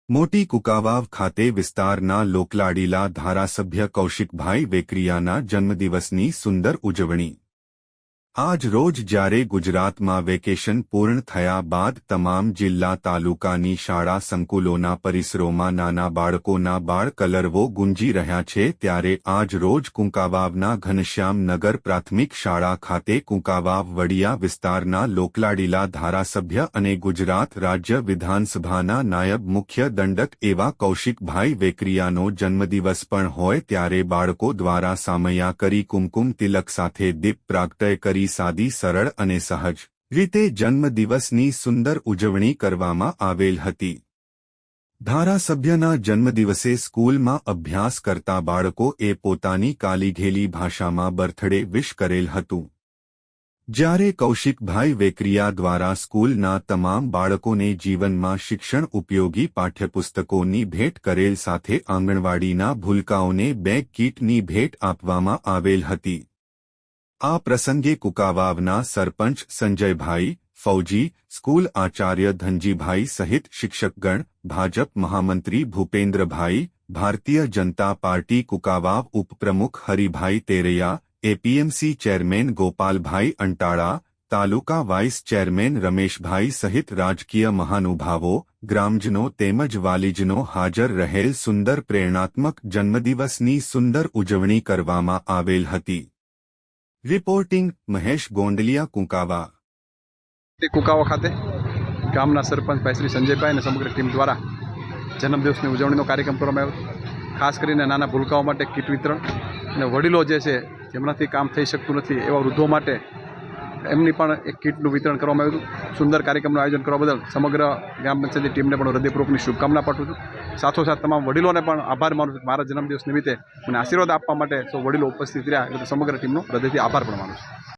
મોટી કુકાવાવ ખાતે વિસ્તારના લોકલાડીલા ધારાસભ્ય કૌશિકભાઈ વેકરિયાના જન્મદિવસની સુંદર ઉજવણી। આજ રોજ જ્યારે ગુજરાતમાં વેકેશન પૂર્ણ થયા બાદ તમામ જિલ્લા તાલુકાની શાળા સંકુલોના પરિસરોમાં નાના બાળકોના બાળ કલરવો ગુંજી રહ્યા છે, ત્યારે આજ રોજ કુંકાવાવના ઘનશ્યામ નગર પ્રાથમિક શાળા ખાતે કુંકાવાવ વડિયા વિસ્તારના લોકલાડીલા ધારાસભ્ય અને ગુજરાત રાજ્ય વિધાનસભાના નાયબ મુખ્ય દંડક એવા કૌશિકભાઈ વેકરિયાનો જન્મદિવસ પણ હોય ત્યારે બાળકો દ્વારા સામૈયા કરી કુમકુમ તિલક સાથે દીપ પ્રાગટ્ય કરી સાદી સરળ અને સહજ રીતે જન્મદિવસની સુંદર ઉજવણી કરવામાં આવેલ હતી। ધારાસભ્યના જન્મદિવસે સ્કૂલમાં અભ્યાસ કરતા બાળકોએ પોતાની કાલીઘેલી ભાષામાં બર્થડે વિશ કરેલ હતું, જ્યારે કૌશિકભાઈ વેકરિયા દ્વારા સ્કૂલના તમામ બાળકોને જીવનમાં શિક્ષણ ઉપયોગી પાઠ્યપુસ્તકોની ભેટ કરેલ સાથે આંગણવાડીના ભૂલકાઓને બેગ કીટની ભેટ આપવામાં આવેલ હતી। આ પ્રસંગે કુકાવાવના સરપંચ સંજયભાઈ, ફૌજી, સ્કૂલ આચાર્ય ધનજીભાઈ સહિત શિક્ષકગણ, ભાજપ મહામંત્રી ભૂપેન્દ્રભાઈ, ભારતીય જનતા પાર્ટી કુકાવાવ ઉપપ્રમુખ હરિભાઈ તેરૈયા, એપીએમસી ચેરમેન ગોપાલભાઈ અંટાળા, તાલુકા વાઇસ ચેરમેન રમેશભાઈ સહિત રાજકીય મહાનુભાવો, ગ્રામજનો તેમજ વાલીજનો હાજર રહેલ સુંદર પ્રેરણાત્મક જન્મદિવસની સુંદર ઉજવણી કરવામાં આવેલ હતી। રિપોર્ટિંગ મહેશ ગોંડલિયા, કુંકાવા। કુંકાવા ખાતે ગામના સરપંચ ભાઈ શ્રી સંજયભાઈ અને સમગ્ર ટીમ દ્વારા જન્મદિવસની ઉજવણીનો કાર્યક્રમ કરવામાં આવ્યો। ખાસ કરીને નાના ભૂલકાઓ માટે કીટ વિતરણ અને વડીલો જે છે જેમનાથી કામ થઈ શકતું નથી એવા વૃદ્ધો માટે એમની પણ એક કીટનું વિતરણ કરવામાં આવ્યું હતું। સુંદર કાર્યક્રમનું આયોજન કરવા બદલ સમગ્ર ગ્રામ પંચાયતની ટીમને પણ હૃદયપૂર્વકની શુભકામના પાઠવું છું। સાથોસાથ તમામ વડીલોને પણ આભાર માનું છું કે મારા જન્મદિવસ નિમિત્તે મને આશીર્વાદ આપવા માટે સૌ વડીલો ઉપસ્થિત રહ્યા, એટલે સમગ્ર ટીમનો હૃદયથી આભાર પણ માનું છું।